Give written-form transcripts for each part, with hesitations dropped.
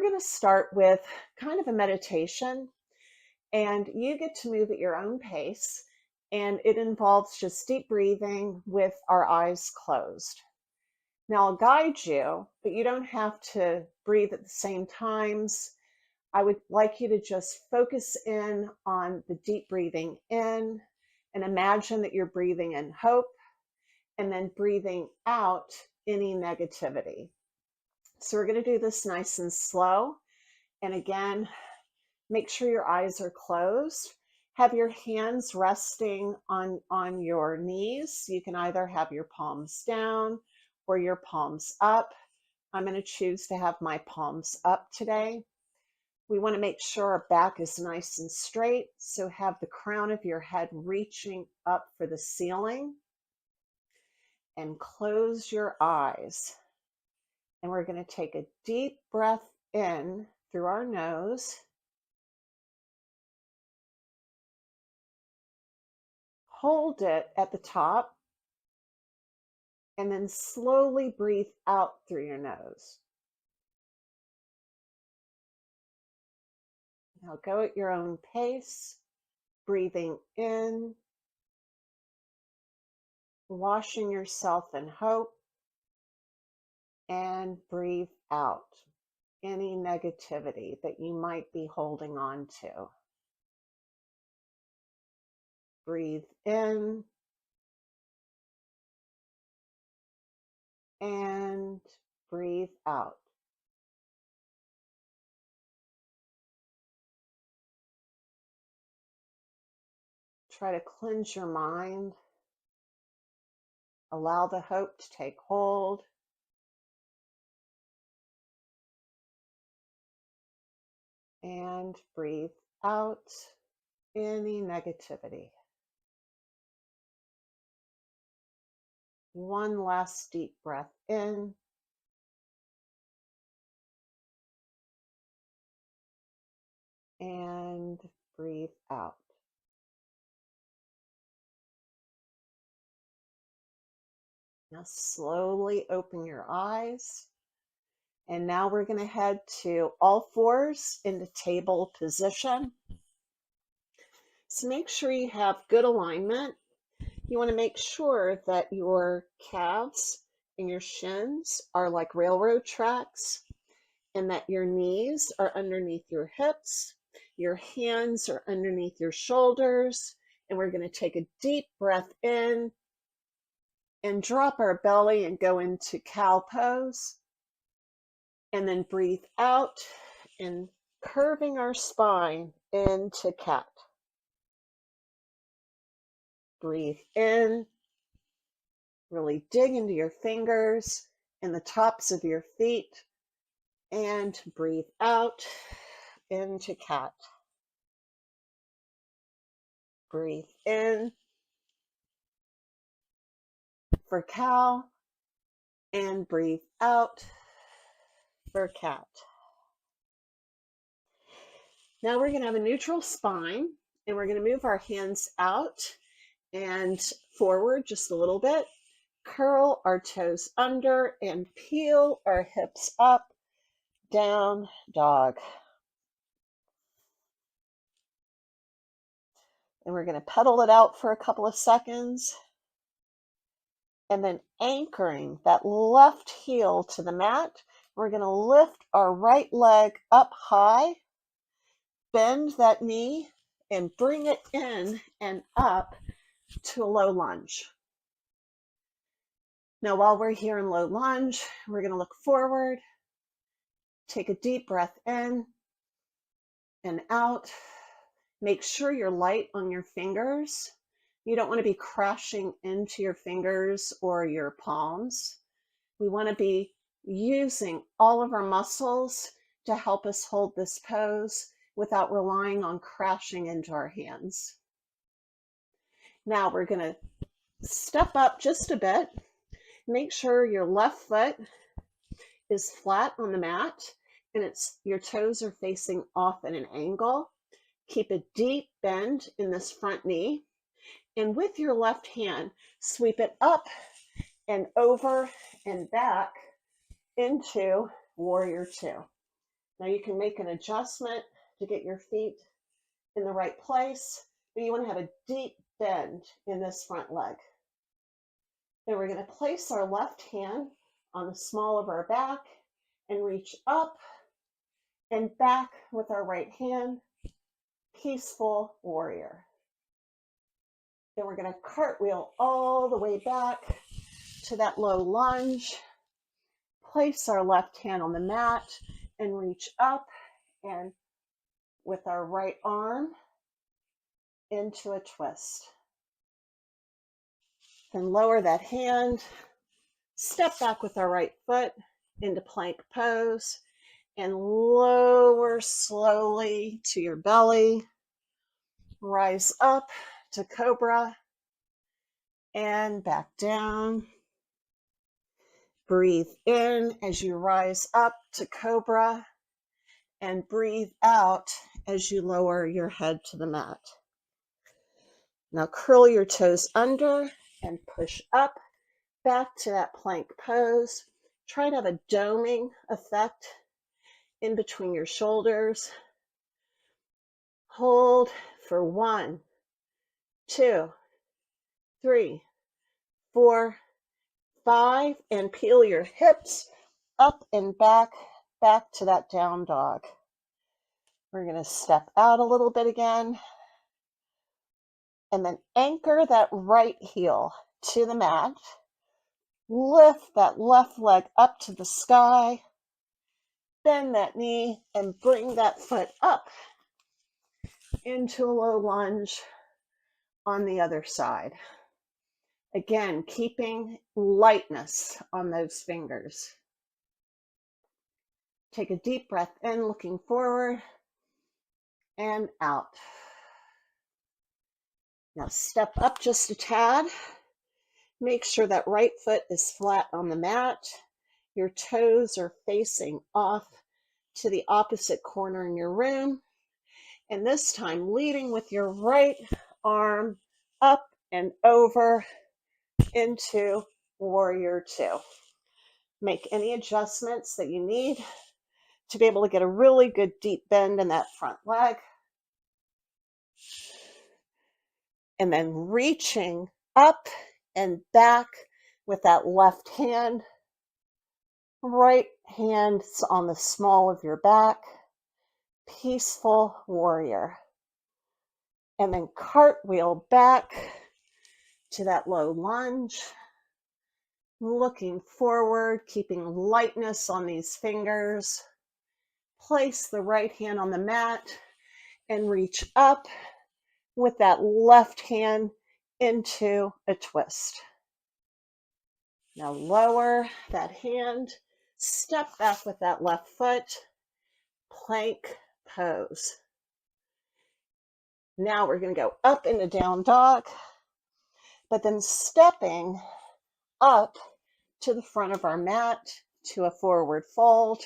going to start with kind of a meditation, and you get to move at your own pace, and it involves just deep breathing with our eyes closed. Now, I'll guide you, but you don't have to breathe at the same times. I would like you to just focus in on the deep breathing in and imagine that you're breathing in hope and then breathing out any negativity. So we're going to do this nice and slow. And again, make sure your eyes are closed. Have your hands resting on your knees. You can either have your palms down or your palms up. I'm going to choose to have my palms up today. We want to make sure our back is nice and straight. So have the crown of your head reaching up for the ceiling. And close your eyes. And we're going to take a deep breath in through our nose. Hold it at the top. And then slowly breathe out through your nose. Now go at your own pace, breathing in, washing yourself in hope, and breathe out any negativity that you might be holding on to. Breathe in and breathe out. Try to cleanse your mind. Allow the hope to take hold. And breathe out any negativity. One last deep breath in. And breathe out. Now slowly open your eyes. And now we're going to head to all fours into table position. So make sure you have good alignment. You want to make sure that your calves and your shins are like railroad tracks, and that your knees are underneath your hips, your hands are underneath your shoulders, and we're going to take a deep breath in and drop our belly and go into cow pose. And then breathe out and curving our spine into cat. Breathe in, really dig into your fingers and the tops of your feet, and breathe out into cat. Breathe in for cow and breathe out for cat. Now we're going to have a neutral spine, and we're going to move our hands out and forward just a little bit. Curl our toes under and peel our hips up. Down dog. And we're going to pedal it out for a couple of seconds. And then anchoring that left heel to the mat, we're going to lift our right leg up high, bend that knee, and bring it in and up to a low lunge. Now, while we're here in low lunge, we're going to look forward, take a deep breath in and out. Make sure you're light on your fingers. You don't want to be crashing into your fingers or your palms. We want to be using all of our muscles to help us hold this pose without relying on crashing into our hands. Now we're going to step up just a bit. Make sure your left foot is flat on the mat and your toes are facing off at an angle. Keep a deep bend in this front knee. And with your left hand, sweep it up and over and back into Warrior Two. Now you can make an adjustment to get your feet in the right place, but you want to have a deep bend in this front leg. Then we're going to place our left hand on the small of our back and reach up and back with our right hand, peaceful warrior. Then we're going to cartwheel all the way back to that low lunge. Place our left hand on the mat and reach up and with our right arm into a twist. Then lower that hand, step back with our right foot into plank pose and lower slowly to your belly. Rise up to cobra and back down. Breathe in as you rise up to cobra and breathe out as you lower your head to the mat. Now curl your toes under and push up back to that plank pose. Try to have a doming effect in between your shoulders. Hold for 1, 2, 3, 4, 5, and peel your hips up and back to that down dog. We're going to step out a little bit again and then anchor that right heel to the mat. Lift that left leg up to the sky. Bend that knee and bring that foot up into a low lunge on the other side. Again, keeping lightness on those fingers. Take a deep breath in, looking forward and out. Now step up just a tad. Make sure that right foot is flat on the mat. Your toes are facing off to the opposite corner in your room. And this time, leading with your right arm up and over into Warrior Two. Make any adjustments that you need to be able to get a really good deep bend in that front leg. And then reaching up and back with that left hand. Right hand's on the small of your back. Peaceful warrior. And then cartwheel back to that low lunge. Looking forward, keeping lightness on these fingers. Place the right hand on the mat and reach up with that left hand into a twist. Now lower that hand, step back with that left foot, plank pose. Now we're going to go up into down dog, but then stepping up to the front of our mat to a forward fold.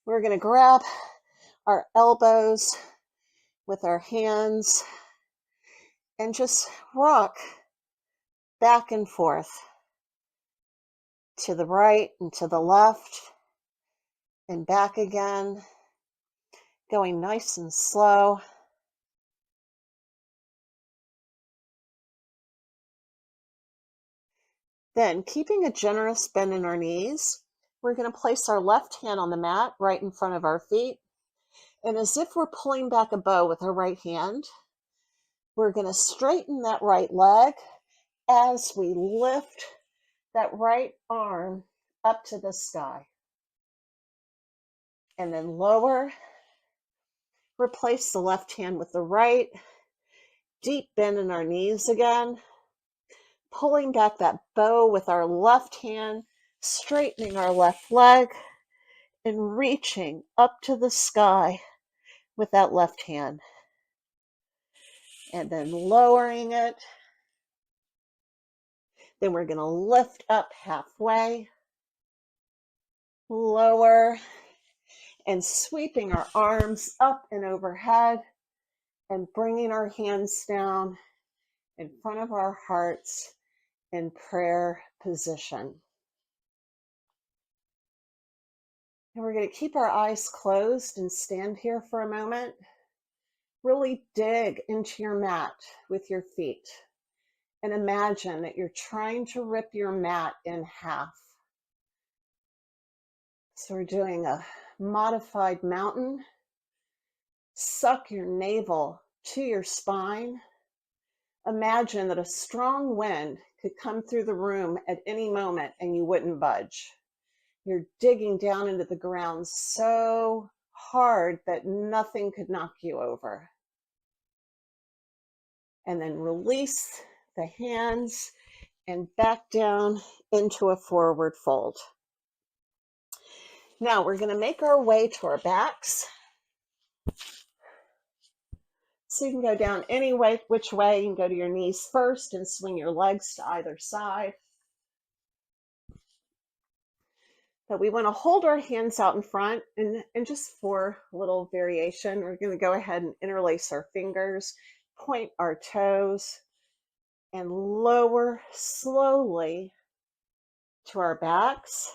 We're going to grab our elbows with our hands and just rock back and forth to the right and to the left and back again, going nice and slow. Then, keeping a generous bend in our knees, we're going to place our left hand on the mat right in front of our feet. And as if we're pulling back a bow with our right hand, we're going to straighten that right leg as we lift that right arm up to the sky. And then lower. Replace the left hand with the right. Deep bend in our knees again. Pulling back that bow with our left hand, straightening our left leg, and reaching up to the sky with that left hand. And then lowering it. Then we're going to lift up halfway, lower, and sweeping our arms up and overhead and bringing our hands down in front of our hearts in prayer position. And we're going to keep our eyes closed and stand here for a moment. Really dig into your mat with your feet and imagine that you're trying to rip your mat in half. So we're doing a modified mountain. Suck your navel to your spine. Imagine that a strong wind could come through the room at any moment and you wouldn't budge. You're digging down into the ground so hard that nothing could knock you over. And then release the hands and back down into a forward fold. Now we're going to make our way to our backs. So you can go down any way, which way. You can go to your knees first and swing your legs to either side. But we want to hold our hands out in front, and just for a little variation, we're going to go ahead and interlace our fingers, point our toes, and lower slowly to our backs.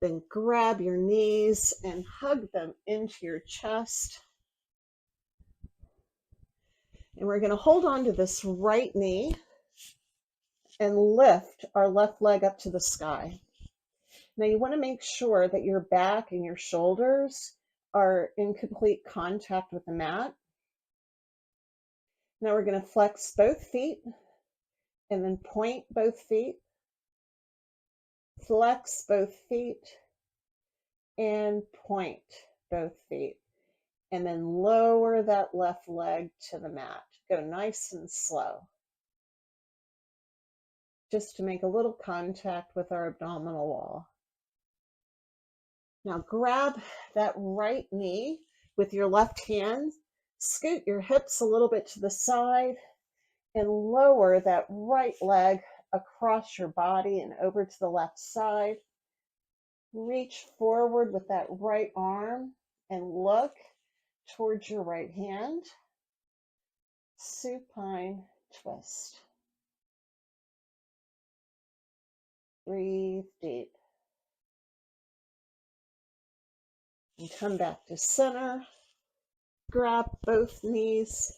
Then grab your knees and hug them into your chest. And we're going to hold on to this right knee and lift our left leg up to the sky. Now you want to make sure that your back and your shoulders are in complete contact with the mat. Now we're going to flex both feet and then point both feet. Flex both feet and point both feet. And then lower that left leg to the mat. Go nice and slow, just to make a little contact with our abdominal wall. Now grab that right knee with your left hand, scoot your hips a little bit to the side, and lower that right leg across your body and over to the left side. Reach forward with that right arm and look towards your right hand. Supine twist. Breathe deep. And come back to center. Grab both knees.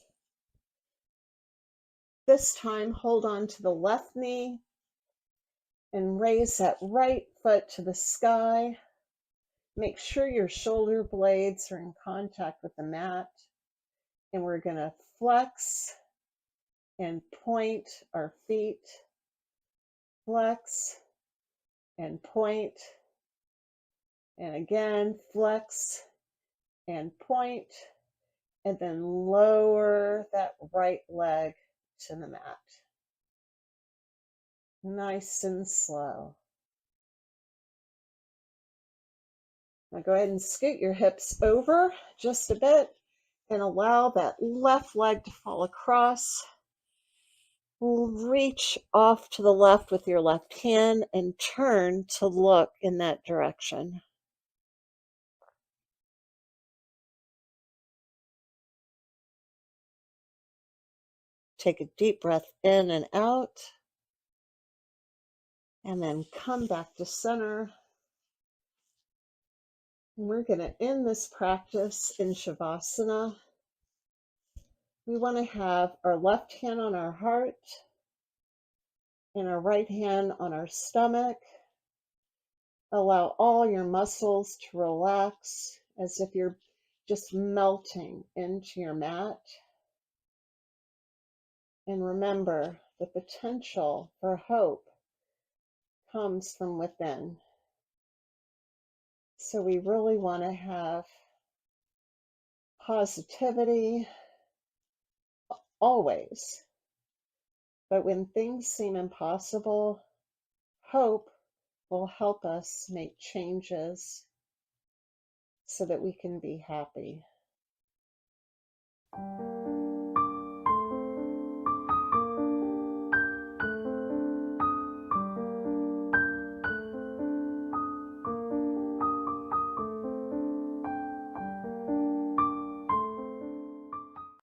This time, hold on to the left knee and raise that right foot to the sky. Make sure your shoulder blades are in contact with the mat. And we're going to flex and point our feet. Flex and point. And again, flex and point. And then lower that right leg to the mat. Nice and slow. Now go ahead and scoot your hips over just a bit and allow that left leg to fall across. Reach off to the left with your left hand and turn to look in that direction. Take a deep breath in and out, and then come back to center. And we're going to end this practice in Shavasana. We want to have our left hand on our heart and our right hand on our stomach. Allow all your muscles to relax as if you're just melting into your mat. And remember, the potential for hope comes from within. So we really want to have positivity always. But when things seem impossible, hope will help us make changes so that we can be happy.